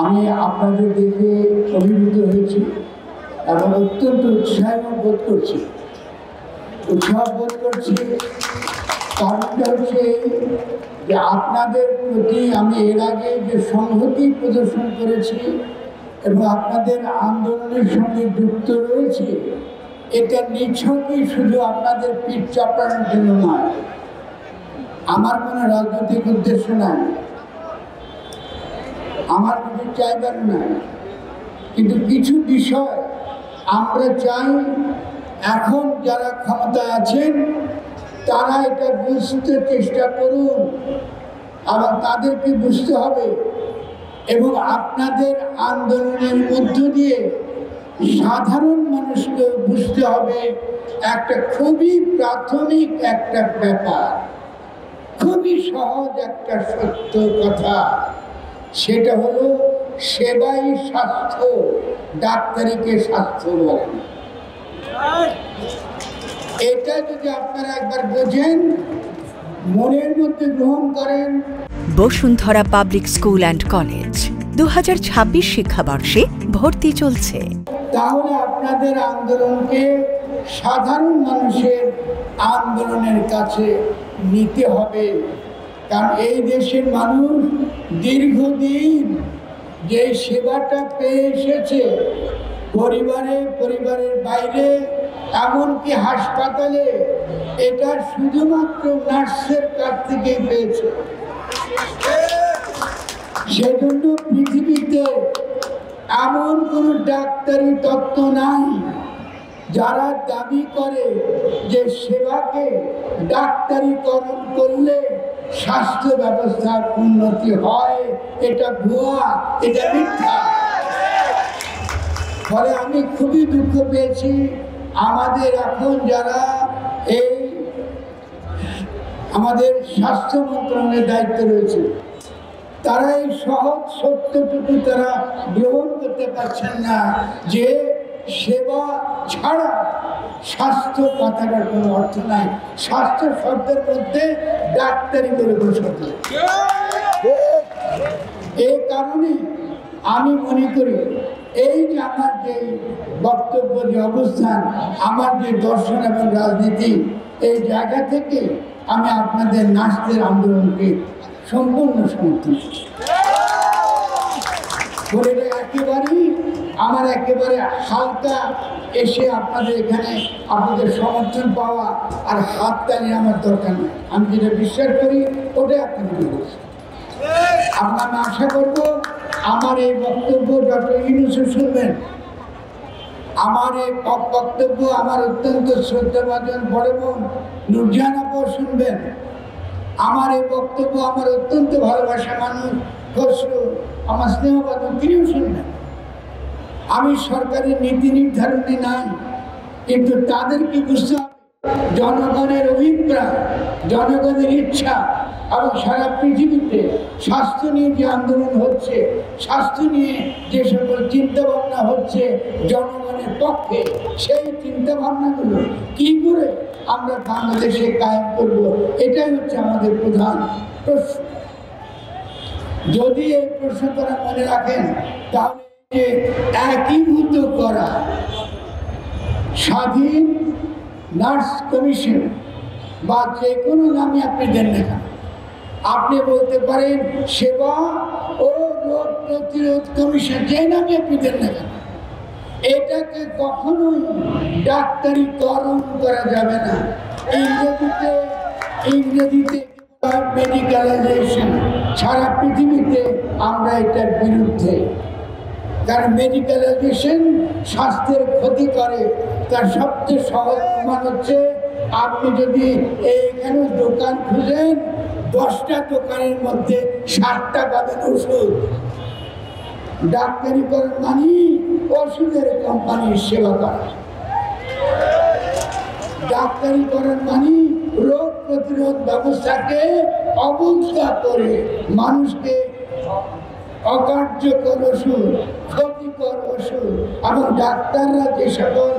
আমি আপনাদের দেখে অভিভূত হয়েছি এবং অত্যন্ত উৎসাহ বোধ করছি। কারণটা হচ্ছে যে আপনাদের প্রতি আমি এর আগে যে সংহতি প্রদর্শন করেছি এবং আপনাদের আন্দোলনের সঙ্গে যুক্ত রয়েছে, এটা নিছকই শুধু আপনাদের পিঠ চাপড়ানোর জন্য নয়, আমার কোনো রাজনৈতিক উদ্দেশ্য নাই, আমার কিছু চাইবার নাই। কিন্তু কিছু বিষয় আমরা চাই এখন যারা ক্ষমতায় আছেন তারা এটা বুঝতে চেষ্টা করুন এবং তাদেরকে বুঝতে হবে এবং আপনাদের আন্দোলনের মধ্য দিয়ে সাধারণ মানুষকে বুঝতে হবে একটা খুবই প্রাথমিক একটা ব্যাপার, খুবই সহজ একটা সত্য কথা। সেটা হলো সেবাই স্বাস্থ্য, ডাক্তারিকে স্বাস্থ্য বলেন। এটা যদি আপনারা একবার বোঝেন, মনের মধ্যে গ্রহণ করেন। Bashundhara public school and college 2026 শিক্ষাবর্ষে ভর্তি চলছে। তাহলে আপনাদের আন্দোলনকে সাধারণ মানুষের আন্দোলনের কাছে নিতে হবে। কারণ এই দেশের মানুষ দীর্ঘদিন যে সেবাটা পেয়ে এসেছে, পরিবারের বাইরে, এমনকি হাসপাতালে, এটা শুধুমাত্র নার্সের কাছ থেকেই পেয়েছে। সেজন্য পৃথিবীতে এমন কোনো ডাক্তারি তত্ত্ব নাই যারা দাবি করে যে সেবাকে ডাক্তারিকরণ করলে স্বাস্থ্য ব্যবস্থার উন্নতি হয়। এটা ভুয়া, এটা মিথ্যা। ফলে আমি খুবই দুঃখ পেয়েছি আমাদের এখন যারা এই আমাদের স্বাস্থ্য মন্ত্রণালয়ের দায়িত্ব রয়েছে, তারা এই সহজ সত্যটুকু তারা গ্রহণ করতে পারছেন না যে সেবা ছাড়া স্বাস্থ্য কথাটার কোনো অর্থ নাই। স্বাস্থ্য শব্দের মধ্যে ডাক্তারি বলে কোনো শব্দ। এই কারণে আমি মনে করি এই যে আমার যে বক্তব্য, যে অবস্থান, আমার যে দর্শন এবং রাজনীতি, এই জায়গা থেকে আমি আপনাদের নার্সদের আন্দোলনকে সম্পূর্ণ সমর্থন করে আমার একেবারে হালকা এসে আপনাদের এখানে আপনাদের সমর্থন পাওয়া আর হাত তালি আমার দরকার নেই। আমি যেটা বিশ্বাস করি ওটাই আপনাদের বলছি। আমি আশা করব আমার এই বক্তব্য ডক্টর ইউনূসও শুনবেন, আমার এই বক্তব্য আমার অত্যন্ত শ্রদ্ধাভাজন বড় বোন নুরজাহান আপাও শুনবেন, আমার এই বক্তব্য আমার অত্যন্ত ভালোবাসা মানুষ খসরু, আমার স্নেহবাদন, তিনিও শুনবেন। আমি সরকারের নীতি নির্ধারণে নাই, কিন্তু তাদেরকে বুঝতে হবে জনগণের অভিপ্রায়, জনগণের ইচ্ছা এবং সারা পৃথিবীতে স্বাস্থ্য নিয়ে যে আন্দোলন হচ্ছে, স্বাস্থ্য নিয়ে যে সকল চিন্তাভাবনা হচ্ছে জনগণের পক্ষে, সেই চিন্তাভাবনাগুলো কি করে আমরা বাংলাদেশে কায়েম করব, এটাই হচ্ছে আমাদের প্রধান প্রশ্ন। যদি এই প্রশ্ন তারা মনে রাখেন, তাহলে একীভূত করা স্বাধীন নার্স কমিশন বা যে কোনো নামে আপনি দেন না কেন, আপনি বলতে পারেন সেবা ও রোগ প্রতিরোধ কমিশন, যে নামে আপনি দেন না কেন, এটাকে কখনোই ডাক্তারিকরণ করা যাবে না। ইংরেজিতে মেডিকেলাইজেশন, সারা পৃথিবীতে আমরা এটার বিরুদ্ধে। কারণ মেডিকেলাইজেশন স্বাস্থ্যের ক্ষতি করে। তার সবচেয়ে সহজ প্রমাণ হচ্ছে, আপনি যদি এইখানে দোকান খুঁজেন, 10টা দোকানের মধ্যে 7টা পাবেন ওষুধ। ডাক্তারিকরণ মানে ওষুধের কোম্পানির সেবা করা, ডাক্তারিকরণ মানে রোগ প্রতিরোধ ব্যবস্থাকে অবজ্ঞা করে মানুষকে অকার্যকর ওষুধ, ক্ষতিকর ওষুধ এবং ডাক্তাররা যে সকল